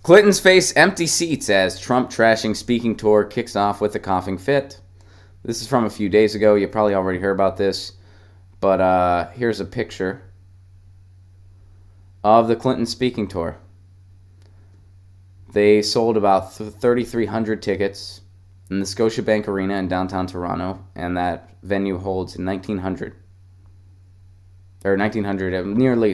Clinton's face empty seats as Trump trashing speaking tour kicks off with a coughing fit. This is from a few days ago. You probably already heard about this. But here's a picture of the Clinton speaking tour. They sold about 3,300 tickets in the Scotiabank Arena in downtown Toronto, and that venue holds 1,900. Or 1,900, nearly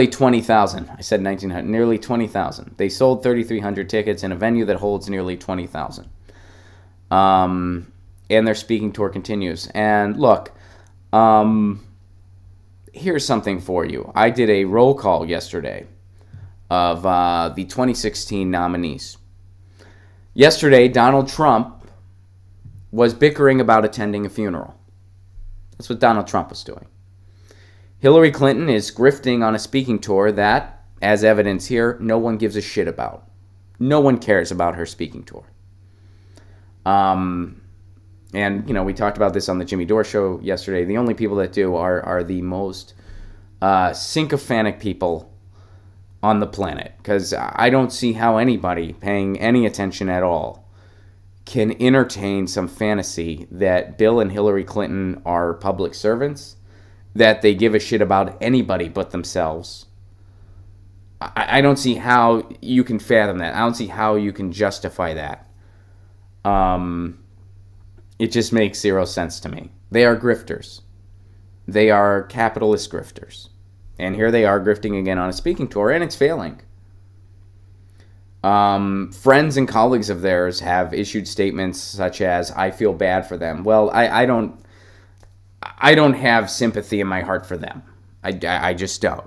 20,000. I said 1,900, nearly 20,000. They sold 3,300 tickets in a venue that holds nearly 20,000. And their speaking tour continues. And look, here's something for you. I did a roll call yesterday of the 2016 nominees. Yesterday, Donald Trump was bickering about attending a funeral. That's what Donald Trump was doing. Hillary Clinton is grifting on a speaking tour that, as evidence here, no one gives a shit about. No one cares about her speaking tour. And, we talked about this on the Jimmy Dore show yesterday. The only people that do are the most sycophantic people on the planet. Because I don't see how anybody paying any attention at all can entertain some fantasy that Bill and Hillary Clinton are public servants, that they give a shit about anybody but themselves. I don't see how you can fathom that. I don't see how you can justify that. It just makes zero sense to me. They are grifters. They are capitalist grifters. And here they are grifting again on a speaking tour, and it's failing. Friends and colleagues of theirs have issued statements such as, "I feel bad for them." Well, I don't have sympathy in my heart for them. I just don't.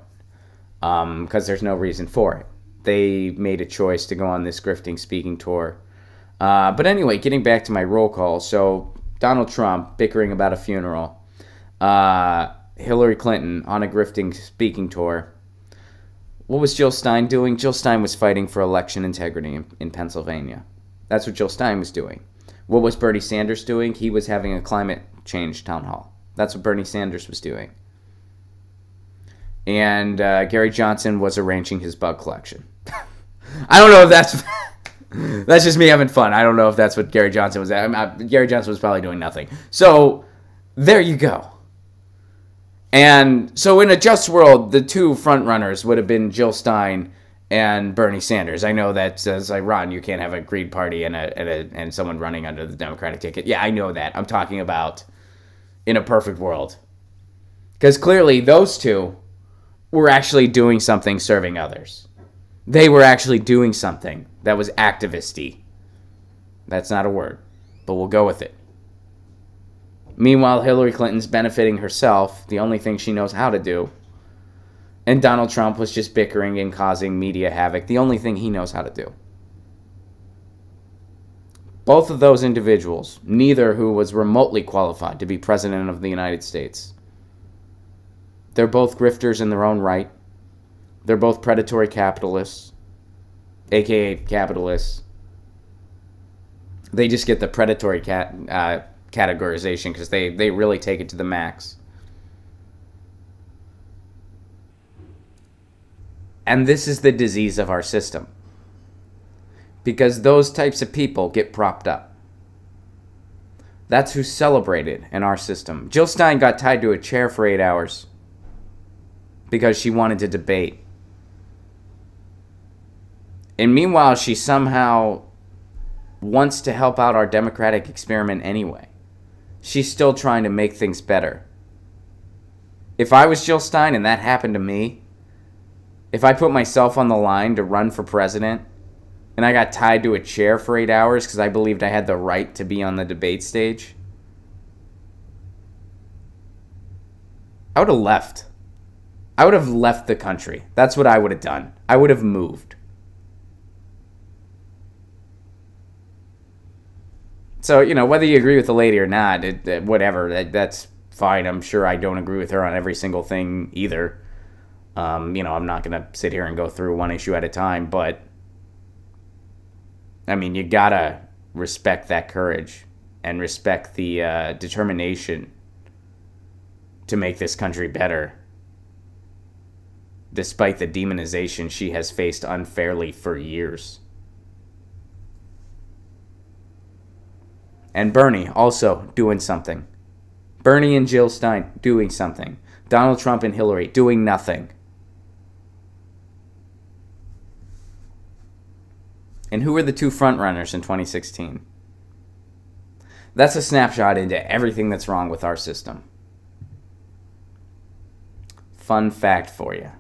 Because there's no reason for it. They made a choice to go on this grifting speaking tour. But anyway, getting back to my roll call. So Donald Trump bickering about a funeral. Hillary Clinton on a grifting speaking tour. What was Jill Stein doing? Jill Stein was fighting for election integrity in Pennsylvania. That's what Jill Stein was doing. What was Bernie Sanders doing? He was having a climate change town hall. That's what Bernie Sanders was doing. And Gary Johnson was arranging his bug collection. I don't know if that's... That's just me having fun. I don't know if that's what Gary Johnson was at. Gary Johnson was probably doing nothing. So, there you go. And so in a just world, the two frontrunners would have been Jill Stein and Bernie Sanders. I know that says, like, Ron, you can't have a Green Party and someone running under the Democratic ticket. Yeah, I know that. I'm talking about in a perfect world. Because clearly those two were actually doing something serving others. They were actually doing something that was activist-y. That's not a word, but we'll go with it. Meanwhile, Hillary Clinton's benefiting herself, the only thing she knows how to do. And Donald Trump was just bickering and causing media havoc, the only thing he knows how to do. Both of those individuals, neither who was remotely qualified to be president of the United States. They're both grifters in their own right. They're both predatory capitalists, aka capitalists. They just get the predatory categorization because they really take it to the max. And this is the disease of our system. Because those types of people get propped up. That's who's celebrated in our system. Jill Stein got tied to a chair for 8 hours because she wanted to debate. And meanwhile, she somehow wants to help out our democratic experiment anyway. She's still trying to make things better. If I was Jill Stein and that happened to me, if I put myself on the line to run for president and I got tied to a chair for 8 hours because I believed I had the right to be on the debate stage, I would have left. I would have left the country. That's what I would have done. I would have moved. So, whether you agree with the lady or not, whatever, that's fine. I'm sure I don't agree with her on every single thing either. I'm not going to sit here and go through one issue at a time, but, you gotta respect that courage and respect the determination to make this country better. despite the demonization she has faced unfairly for years. And Bernie also doing something. Bernie and Jill Stein doing something. Donald Trump and Hillary doing nothing. And who were the two frontrunners in 2016? That's a snapshot into everything that's wrong with our system. Fun fact for you.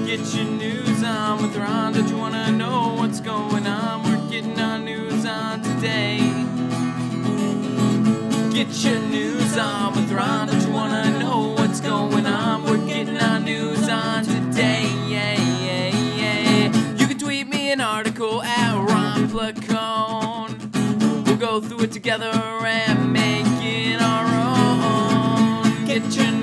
Get your news on with Ron. Don't you want to know what's going on? We're getting our news on today. Get your news on with Ron. Don't you want to know what's going on? We're getting our news on today. Yeah, yeah, yeah. You can tweet me an article at Ron Placone. We'll go through it together and make it our own. Get your